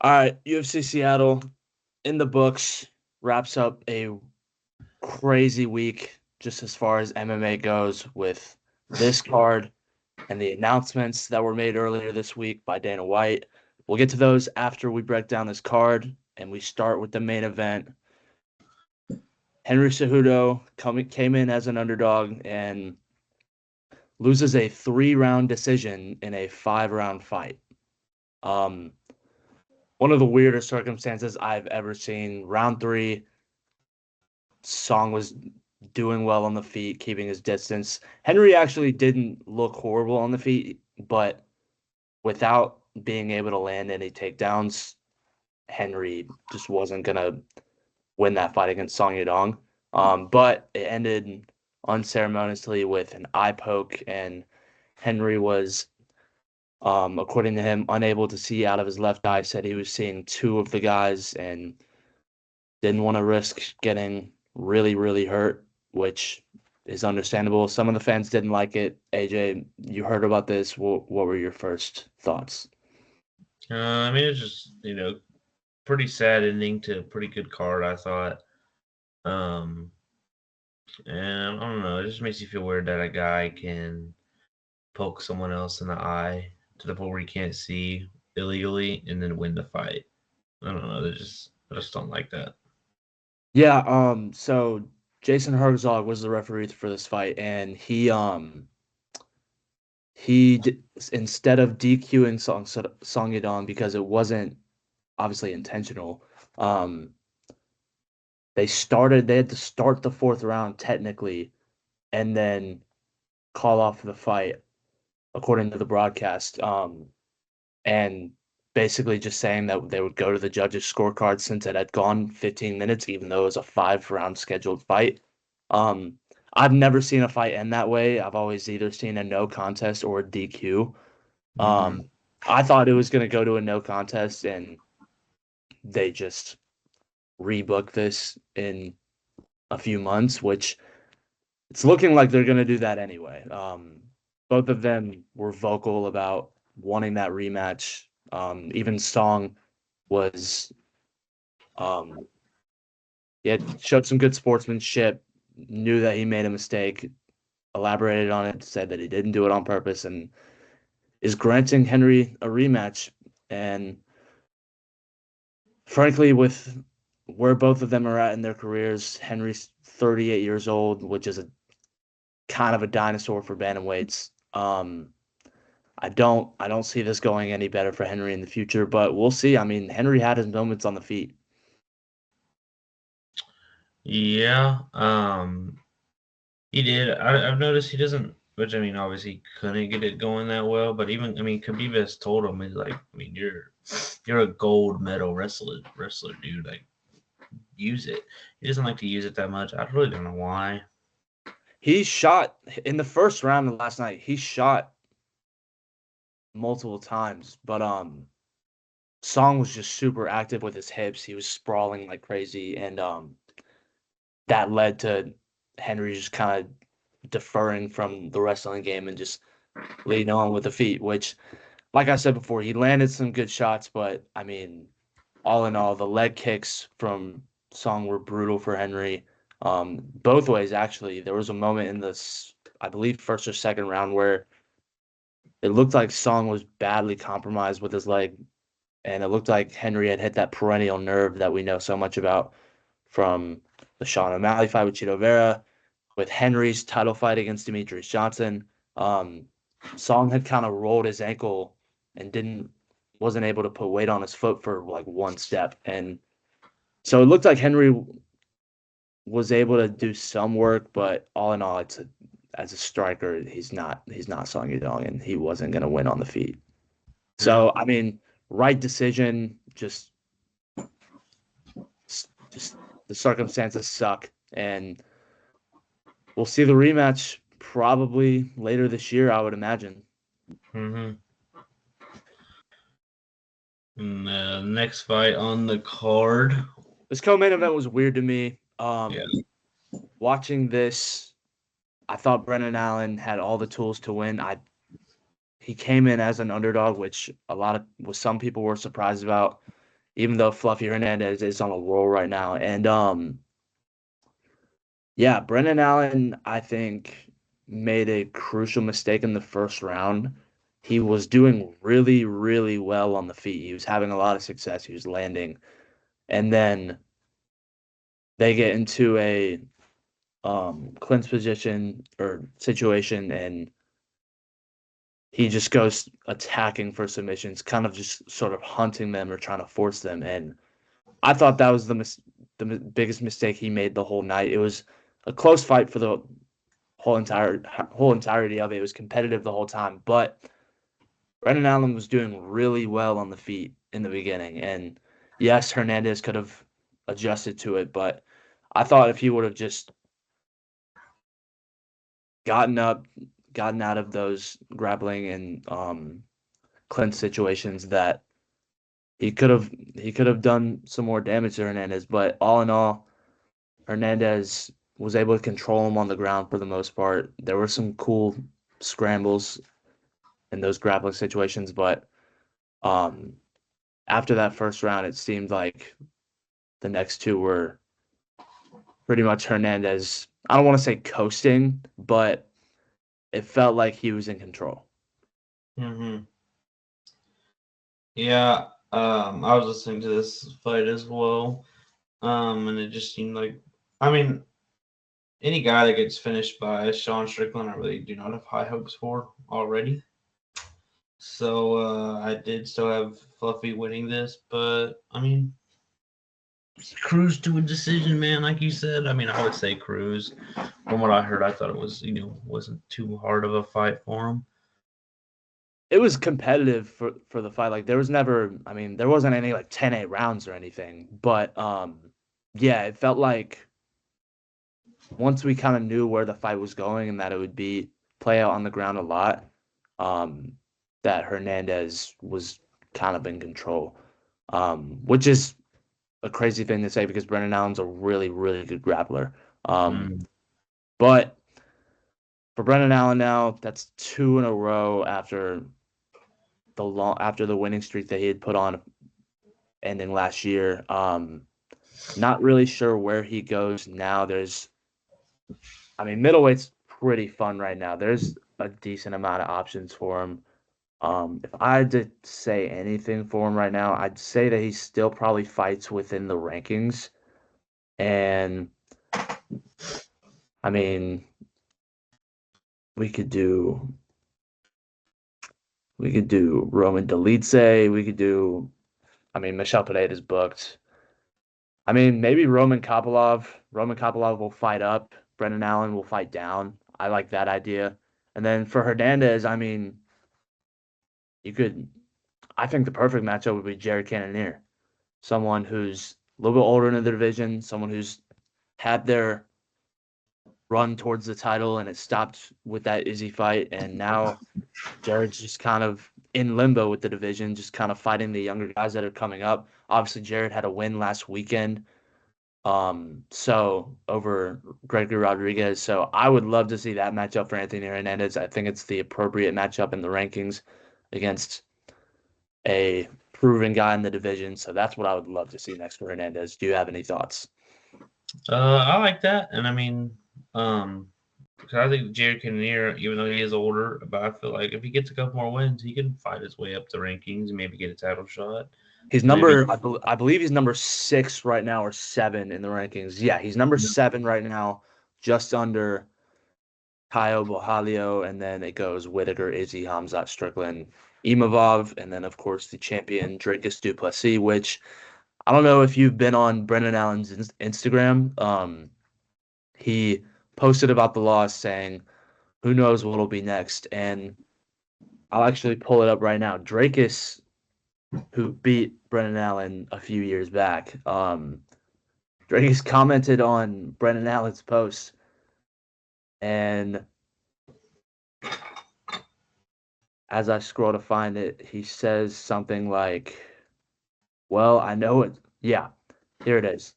All right, UFC Seattle in the books wraps up a crazy week just as far as MMA goes with this card and the announcements that were made earlier this week by Dana White. We'll get to those after we break down this card and we start with the main event. Henry Cejudo came in as an underdog and loses a 3-round decision in a 5-round fight. Um, One of the weirdest circumstances I've ever seen. Round three, Song was doing well on the feet, keeping his distance. Henry actually didn't look horrible on the feet, but without being able to land any takedowns, Henry just wasn't gonna win that fight against Song Yadong. But it ended unceremoniously with an eye poke, and Henry was, according to him, unable to see out of his left eye. Said he was seeing two of the guys and didn't want to risk getting really, really hurt, which is understandable. Some of the fans didn't like it. AJ, you heard about this. What were your first thoughts? I mean, it's just pretty sad ending to a pretty good card. I thought, um, and I don't know. It just makes you feel weird that a guy can poke someone else in the eye to the point where he can't see illegally and then win the fight. I don't know. I just don't like that. Yeah, so Jason Herzog was the referee for this fight, and instead of DQing Song Yadong because it wasn't obviously intentional, um, they had to start the fourth round technically, and then call off the fight according to the broadcast. And basically just saying that they would go to the judges' scorecard since it had gone 15 minutes, even though it was a 5-round scheduled fight. Um, I've never seen a fight end that way. I've always either seen a no contest or a DQ. Mm-hmm. Um, I thought it was going to go to a no contest, and they just rebooked this in a few months, which it's looking like they're going to do that anyway. Both of them were vocal about wanting that rematch. Even Song was, um, he had showed some good sportsmanship, knew that he made a mistake, elaborated on it, said that he didn't do it on purpose, and is granting Henry a rematch. And frankly, with where both of them are at in their careers, Henry's 38 years old, which is a kind of a dinosaur for bantamweights. I don't see this going any better for Henry in the future, but we'll see. I mean, Henry had his moments on the feet. Yeah. He did. I've noticed he doesn't. Which I mean, obviously, he couldn't get it going that well. But even I mean, Khabib has told him he's like, I mean, you're a gold medal wrestler, dude. Like, use it. He doesn't like to use it that much. I really don't know why. He shot in the first round of last night. He shot multiple times, but Song was just super active with his hips. He was sprawling like crazy, and that led to Henry just kind of deferring from the wrestling game and just leading on with the feet, which, like I said before, he landed some good shots, but I mean, all in all, the leg kicks from Song were brutal for Henry. Both ways, actually. There was a moment in this, I believe, first or second round where it looked like Song was badly compromised with his leg, and it looked like Henry had hit that perennial nerve that we know so much about from the Sean O'Malley fight with Chito Vera, with Henry's title fight against Demetrius Johnson. Um, Song had kind of rolled his ankle and didn't wasn't able to put weight on his foot for like one step, and so it looked like Henry was able to do some work, but all in all, as a striker, he's not Song Yadong, and he wasn't going to win on the feet. Yeah. So I mean, right decision, just the circumstances suck, and we'll see the rematch probably later this year, I would imagine. Mm-hmm. And the next fight on the card. This co-main event was weird to me. Yeah. Watching this, I thought Brennan Allen had all the tools to win. He came in as an underdog, which a lot of some people were surprised about. even though Fluffy Hernandez is on a roll right now. And yeah, Brendan Allen, I think, made a crucial mistake in the first round. He was doing really, really well on the feet. He was having a lot of success. He was landing. And then they get into a clinch position or situation, and he just goes attacking for submissions, kind of just sort of hunting them or trying to force them. And I thought that was biggest mistake he made the whole night. It was a close fight for the whole entirety of it. It was competitive the whole time, but Brendan Allen was doing really well on the feet in the beginning. And yes, Hernandez could have adjusted to it, but I thought if he would have just gotten up, gotten out of those grappling and clinch situations, that he could have done some more damage to Hernandez. But all in all, Hernandez was able to control him on the ground for the most part. There were some cool scrambles in those grappling situations, but um, after that first round, it seemed like the next two were pretty much Hernandez. I don't want to say coasting, but it felt like he was in control. Hmm. Yeah, I was listening to this fight as well, and it just seemed like, I mean, any guy that gets finished by Sean Strickland, I really do not have high hopes for already. So I did still have Fluffy winning this, but I mean, cruise to a decision, man. Like you said, I mean, I would say cruise. From what I heard, I thought it was, wasn't too hard of a fight for him. It was competitive for the fight. Like there was never, I mean, there wasn't any like 10-8 rounds or anything, but yeah, it felt like once we kind of knew where the fight was going and that it would be play out on the ground a lot, um, that Hernandez was kind of in control, which is a crazy thing to say because Brendan Allen's a really, really good grappler. Mm. But for Brendan Allen now, that's two in a row after the winning streak that he had put on ending last year. Not really sure where he goes now. I mean, middleweight's pretty fun right now. There's a decent amount of options for him. If I had to say anything for him right now, I'd say that he still probably fights within the rankings. And I mean, we could do we could do Roman Dolidze. We could do. I mean, Michelle Pineda's booked. I mean, maybe Roman Kopylov. Roman Kopylov will fight up. Brendan Allen will fight down. I like that idea. And then for Hernandez, I mean, you could. I think the perfect matchup would be Jared Cannonier, someone who's a little bit older in the division, someone who's had their run towards the title and it stopped with that Izzy fight, and now Jared's just kind of in limbo with the division, just kind of fighting the younger guys that are coming up. Obviously, Jared had a win last weekend, so over Gregory Rodriguez. So I would love to see that matchup for Anthony Hernandez. I think it's the appropriate matchup in the rankings against a proven guy in the division. So that's what I would love to see next for Hernandez. Do you have any thoughts? I like that, and I mean, um, 'cause I think Jared Cannonier, even though he is older, but I feel like if he gets a couple more wins, he can fight his way up the rankings and maybe get a title shot. He's Maybe. I believe he's number 6 right now or 7 in the rankings. Yeah, he's number 7 right now, just under Caio Borralho, and then it goes Whitaker, Izzy, Hamzat, Strickland, Imavov, and then of course the champion Dricus du Plessis, which I don't know if you've been on Brendan Allen's Instagram. He posted about the loss saying, "Who knows what'll be next?" And I'll actually pull it up right now. Dracus, who beat Brendan Allen a few years back, Dracus commented on Brendan Allen's post, and as I scroll to find it, he says something like, "Well, I know it." Yeah, here it is.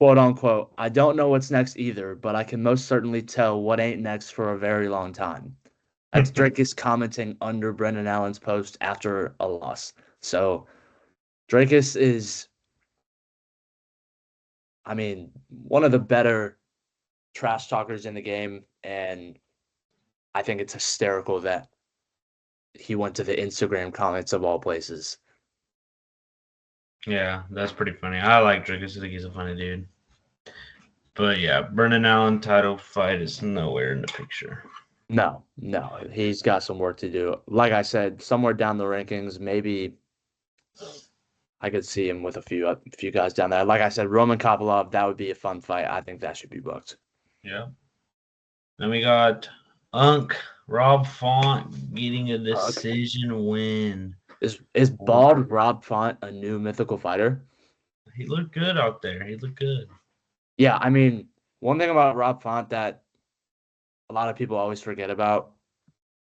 Quote unquote, "I don't know what's next either, but I can most certainly tell what ain't next for a very long time." That's Drake is commenting under Brendan Allen's post after a loss. So Drakus is, I mean, one of the better trash talkers in the game, and I think it's hysterical that he went to the Instagram comments of all places. Yeah, that's pretty funny. I like Drickus. I think he's a funny dude. But yeah, Brennan Allen title fight is nowhere in the picture. No, no, he's got some work to do. Like I said, somewhere down the rankings, maybe I could see him with a few guys down there. Like I said, Roman Kopylov, that would be a fun fight. I think that should be booked. Yeah. Then we got Unk Rob Font getting a Okay. decision win. Is bald Rob Font a new mythical fighter? He looked good out there. He looked good. Yeah, I mean, one thing about Rob Font that a lot of people always forget about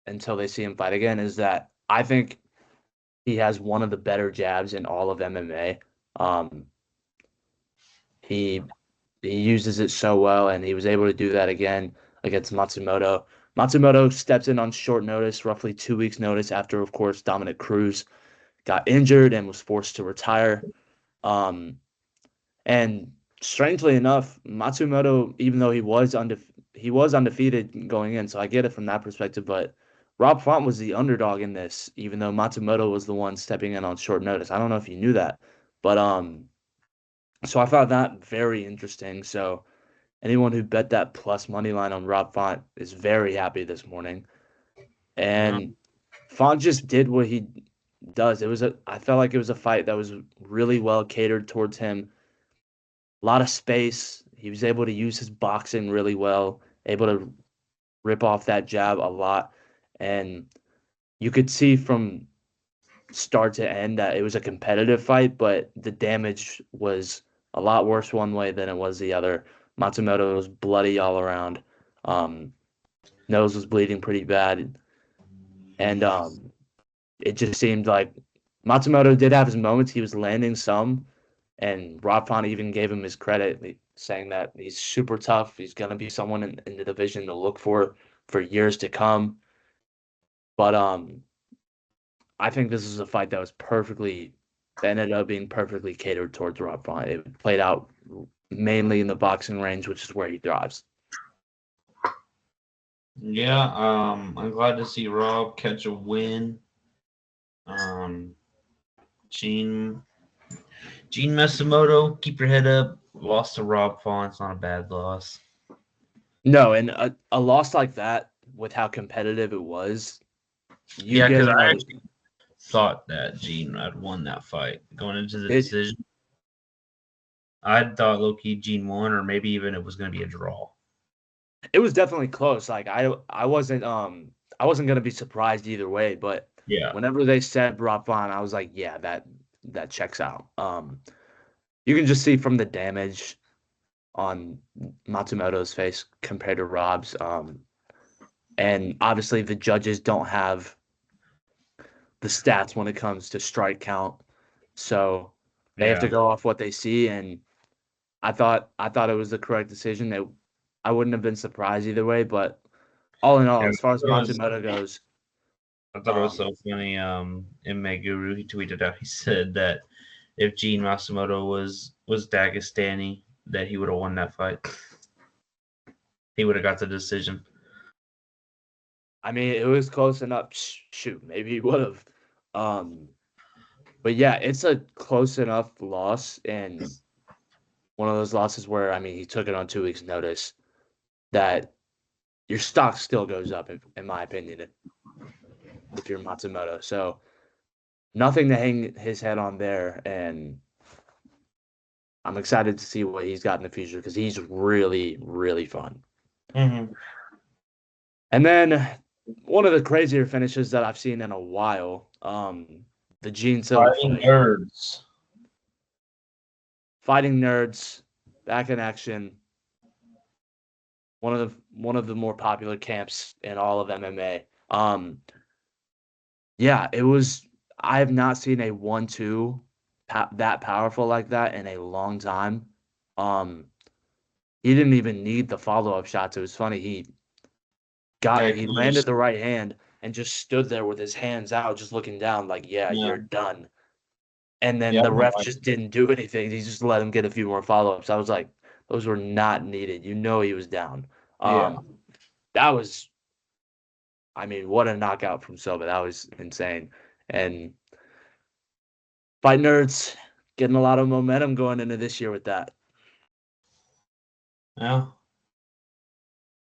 until they see him fight again is that I think he has one of the better jabs in all of MMA. Um, he he uses it so well, and he was able to do that again against Matsumoto. Matsumoto stepped in on short notice, roughly 2 weeks' notice after, of course, Dominic Cruz got injured and was forced to retire. Um, and strangely enough, Matsumoto, even though he was undefeated going in, so I get it from that perspective. But Rob Font was the underdog in this, even though Matsumoto was the one stepping in on short notice. I don't know if you knew that, but so I found that very interesting. So anyone who bet that plus money line on Rob Font is very happy this morning. And Font just did what he does. I felt like it was a fight that was really well catered towards him. A lot of space. He was able to use his boxing really well, able to rip off that jab a lot. And you could see from start to end that it was a competitive fight, but the damage was a lot worse one way than it was the other. Matsumoto was bloody all around. Um, Nose was bleeding pretty bad. And it just seemed like Matsumoto did have his moments. He was landing some, and Rob Font even gave him his credit, saying that he's super tough. He's going to be someone in the division to look for years to come. But I think this is a fight that ended up being perfectly catered towards Rob Font. It played out mainly in the boxing range, which is where he thrives. Yeah, I'm glad to see Rob catch a win. Um, Gene Gene Matsumoto, keep your head up. Lost to Rob Font. It's not a bad loss. No, and a loss like that, with how competitive it was, you Yeah, get because I a actually thought that Gene had won that fight going into the it, decision. I thought low-key Gene won, or maybe even it was going to be a draw. it was definitely close. Like I wasn't gonna be surprised either way, but Yeah, whenever they said Rob Font, I was like, yeah, that checks out. You can just see from the damage on Matsumoto's face compared to Rob's. And obviously the judges don't have the stats when it comes to strike count, so they have to yeah, go off what they see. And I thought it was the correct decision. I wouldn't have been surprised either way, but all in all, yeah. as far as Matsumoto goes, I thought it was um, so funny. In Guru, he tweeted out. He said that if Gene Matsumoto was Dagestani, that he would have won that fight. He would have got the decision. I mean, it was close enough. Shoot, maybe he would have. Um, but yeah, it's a close enough loss, and one of those losses where I mean he took it on 2 weeks' notice that your stock still goes up, in my opinion, if you're Matsumoto. So nothing to hang his head on there, and I'm excited to see what he's got in the future because he's really, really fun. Mm-hmm. And then one of the crazier finishes that I've seen in a while, the Gene Silva Fighting fight. nerds. Fighting nerds, back in action. One of the more popular camps in all of MMA. Yeah, it was. I have not seen a 1-2 that powerful like that in a long time. Um, he didn't even need the follow-up shots. It was funny. Yeah, He he landed just the right hand and just stood there with his hands out, just looking down, like, yeah, yeah. you're done. and then Yeah, I the wouldn't ref mind. just didn't do anything. He just let him get a few more follow-ups. I was like, those were not needed. You know he was down. Yeah. That was, I mean, what a knockout from Silva. That was insane. And Fight Nerds getting a lot of momentum going into this year with that. Yeah.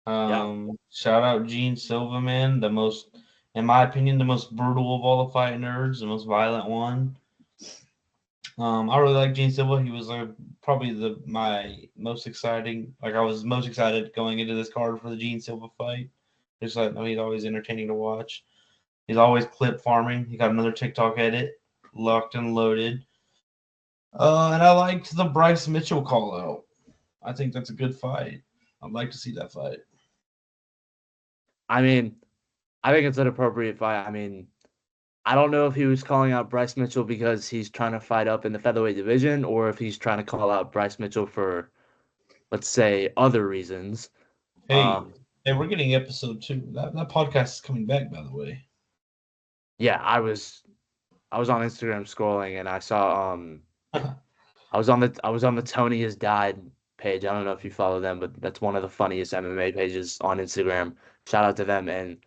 Yeah. Shout out Gene Silva, man. The most, in my opinion, the most brutal of all the fight nerds, the most violent one. I really like Gene Silva. He was probably my most exciting. Like I was most excited going into this card for the Gene Silva fight. Just like he's always entertaining to watch. He's always clip farming. He got another TikTok edit, locked and loaded. And I liked the Bryce Mitchell call out. I think that's a good fight. I'd like to see that fight. I mean, I think it's an appropriate fight. I mean, I don't know if he was calling out Bryce Mitchell because he's trying to fight up in the featherweight division or if he's trying to call out Bryce Mitchell for, let's say, other reasons. Hey, Um, hey, we're getting episode 2. That podcast is coming back, by the way. yeah, I was on Instagram scrolling and I saw I was on the Tony has died page. I don't know if you follow them, but that's one of the funniest MMA pages on Instagram. Shout out to them. And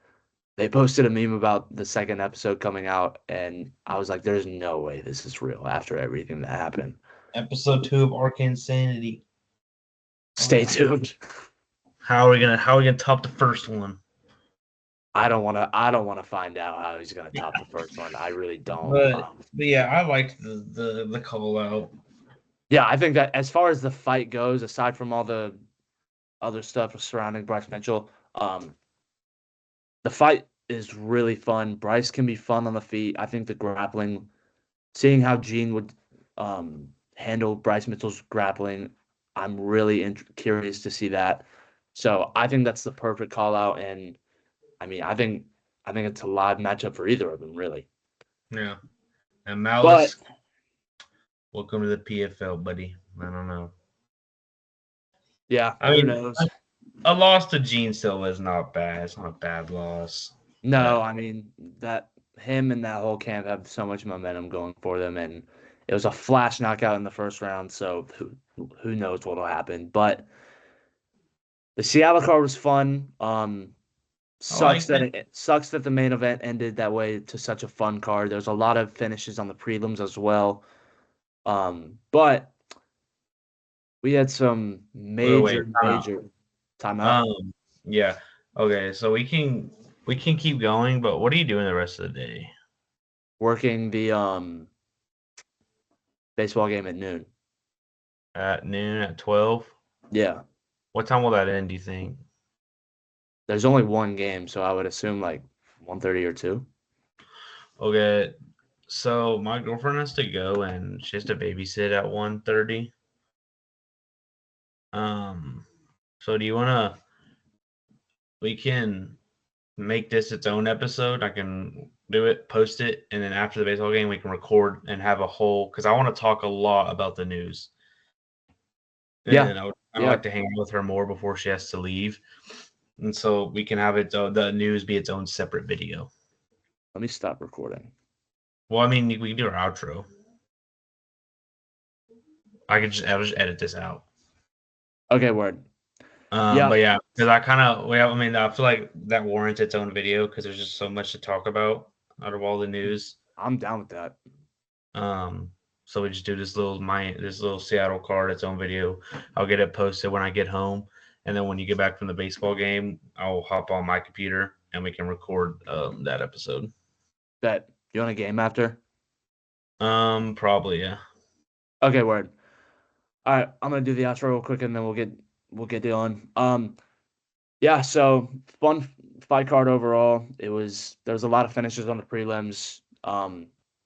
they posted a meme about the second episode coming out, and I was like, "There's no way this is real." After everything that happened, Episode 2 of Arc Insanity. Oh stay yeah. tuned. How are we gonna top the first one? I don't wanna find out how he's gonna top the first one. I really don't. But yeah, I liked the call out. Yeah, I think that as far as the fight goes, aside from all the other stuff surrounding Bryce Mitchell, the fight is really fun. Bryce can be fun on the feet. I think the grappling, seeing how Gene would handle Bryce Mitchell's grappling, I'm really curious to see that. So I think that's the perfect call out, and I mean, I think it's a live matchup for either of them, really. Yeah. And But Malice, welcome to the PFL, buddy. I don't know. yeah, I who mean, knows? a loss to Gene Silva is not bad. It's not a bad loss. No, But I mean that him and that whole camp have so much momentum going for them, and it was a flash knockout in the first round. So who knows what'll happen? But the Seattle card was fun. I Sucks liked that it. it sucks that the main event ended that way to such a fun card. There's a lot of finishes on the prelims as well. But we had some Wait, major, time out. major timeout Um, yeah. Okay, so we can keep going, but what are you doing the rest of the day? working the baseball game at noon. At noon, at 12? Yeah. What time will that end, do you think? There's only one game, so I would assume like 1:30 or 2. Okay, so my girlfriend has to go and she has to babysit at 1:30. Um, so do you wanna we can make this its own episode. I can do it, post it, and then after the baseball game we can record and have a whole because I want to talk a lot about the news. Yeah. And I would Yeah. like to hang out with her more before she has to leave. And so we can have the news be its own separate video. Let me stop recording. Well, I mean, we can do our outro. I'll just edit this out. Okay, word. Yeah, But yeah, because I mean, I feel like that warrants its own video because there's just so much to talk about out of all the news. I'm down with that. Um, so we just do this little Seattle card, its own video. I'll get it posted when I get home, and then when you get back from the baseball game, I'll hop on my computer and we can record that episode. Bet. You want a game after? Probably yeah. Okay, word. All right, I'm gonna do the outro real quick and then we'll get going. Yeah, so fun fight card overall. There was a lot of finishes on the prelims.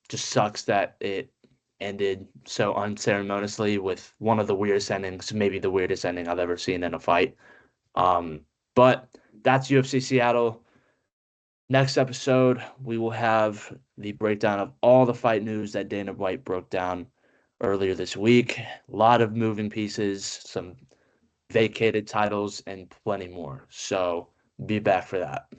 Just sucks that it ended so unceremoniously with one of the weirdest endings, maybe the weirdest ending I've ever seen in a fight. But that's UFC Seattle. Next episode, we will have the breakdown of all the fight news that Dana White broke down earlier this week. A lot of moving pieces, some vacated titles, and plenty more. So be back for that.